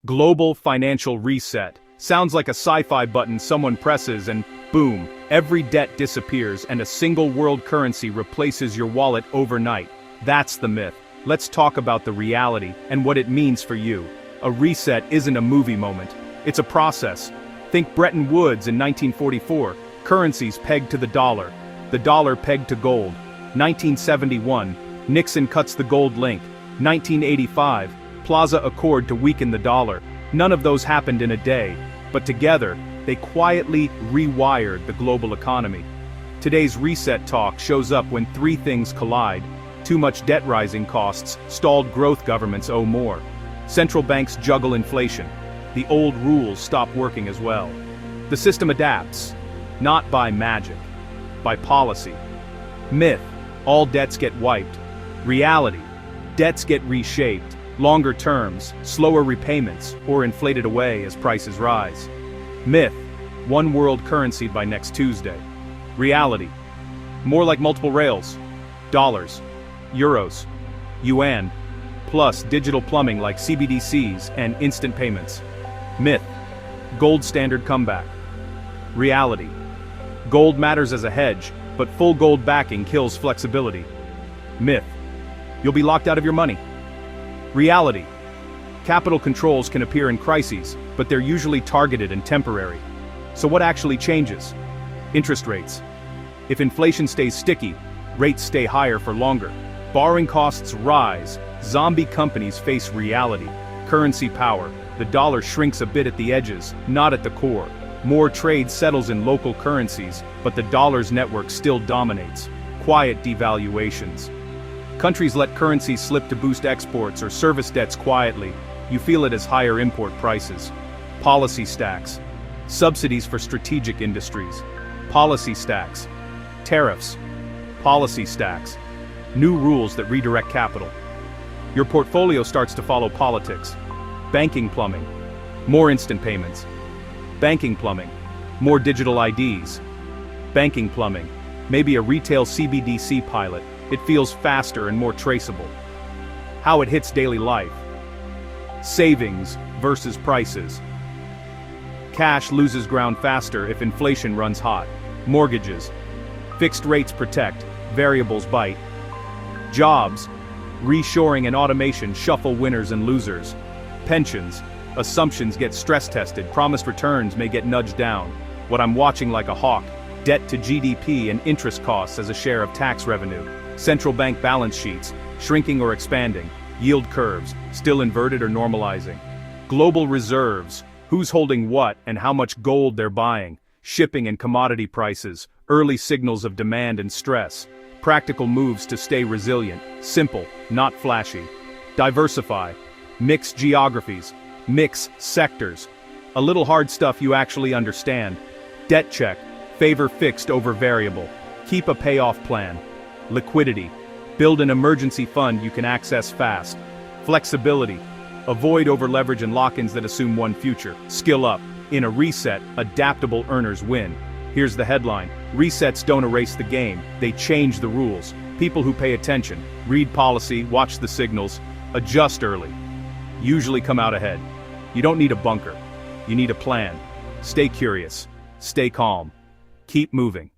Global financial reset. Sounds like a sci-fi button someone presses and boom, every debt disappears and a single world currency replaces your wallet overnight. That's the myth. Let's talk about the reality and what it means for you. A reset isn't a movie moment. It's a process. Think Bretton Woods in 1944, currencies pegged to the dollar pegged to gold. 1971, Nixon cuts the gold link. 1985, Plaza Accord to weaken the dollar. None of those happened in a day, but together, they quietly rewired the global economy. Today's reset talk shows up when three things collide. Too much debt, rising costs, stalled growth, governments owe more. Central banks juggle inflation. The old rules stop working as well. The system adapts, not by magic, by policy. Myth, all debts get wiped. Reality, debts get reshaped, longer terms, slower repayments, or inflated away as prices rise. Myth, one world currency by next Tuesday. Reality, more like multiple rails. Dollars, euros, yuan, plus digital plumbing like CBDCs and instant payments. Myth, gold standard comeback. Reality, gold matters as a hedge, but full gold backing kills flexibility. Myth, you'll be locked out of your money. Reality, capital controls can appear in crises, but they're usually targeted and temporary. So what actually changes? Interest rates. If inflation stays sticky, rates stay higher for longer. Borrowing costs rise, zombie companies face reality. Currency power, the dollar shrinks a bit at the edges, not at the core. More trade settles in local currencies, but the dollar's network still dominates. Quiet devaluations. Countries let currencies slip to boost exports or service debts quietly. You feel it as higher import prices. Policy stacks. Subsidies for strategic industries. Policy stacks. Tariffs. Policy stacks. New rules that redirect capital. Your portfolio starts to follow politics. Banking plumbing. More instant payments. Banking plumbing. More digital IDs. Banking plumbing. Maybe a retail CBDC pilot. It feels faster and more traceable. How it hits daily life. Savings versus prices. Cash loses ground faster if inflation runs hot. Mortgages. Fixed rates protect, variables bite. Jobs. Reshoring and automation shuffle winners and losers. Pensions. Assumptions get stress tested, promised returns may get nudged down. What I'm watching like a hawk. Debt to GDP and interest costs as a share of tax revenue. Central bank balance sheets, shrinking or expanding. Yield curves, still inverted or normalizing. Global reserves, who's holding what and how much gold they're buying. Shipping and commodity prices, early signals of demand and stress. Practical moves to stay resilient, simple, not flashy. Diversify, mix geographies, mix sectors. A little hard stuff you actually understand. Debt check, favor fixed over variable. Keep a payoff plan. Liquidity. Build an emergency fund you can access fast. Flexibility. Avoid over-leverage and lock-ins that assume one future. Skill up. In a reset, adaptable earners win. Here's the headline. Resets don't erase the game, they change the rules. People who pay attention, read policy, watch the signals, adjust early, usually come out ahead. You don't need a bunker. You need a plan. Stay curious. Stay calm. Keep moving.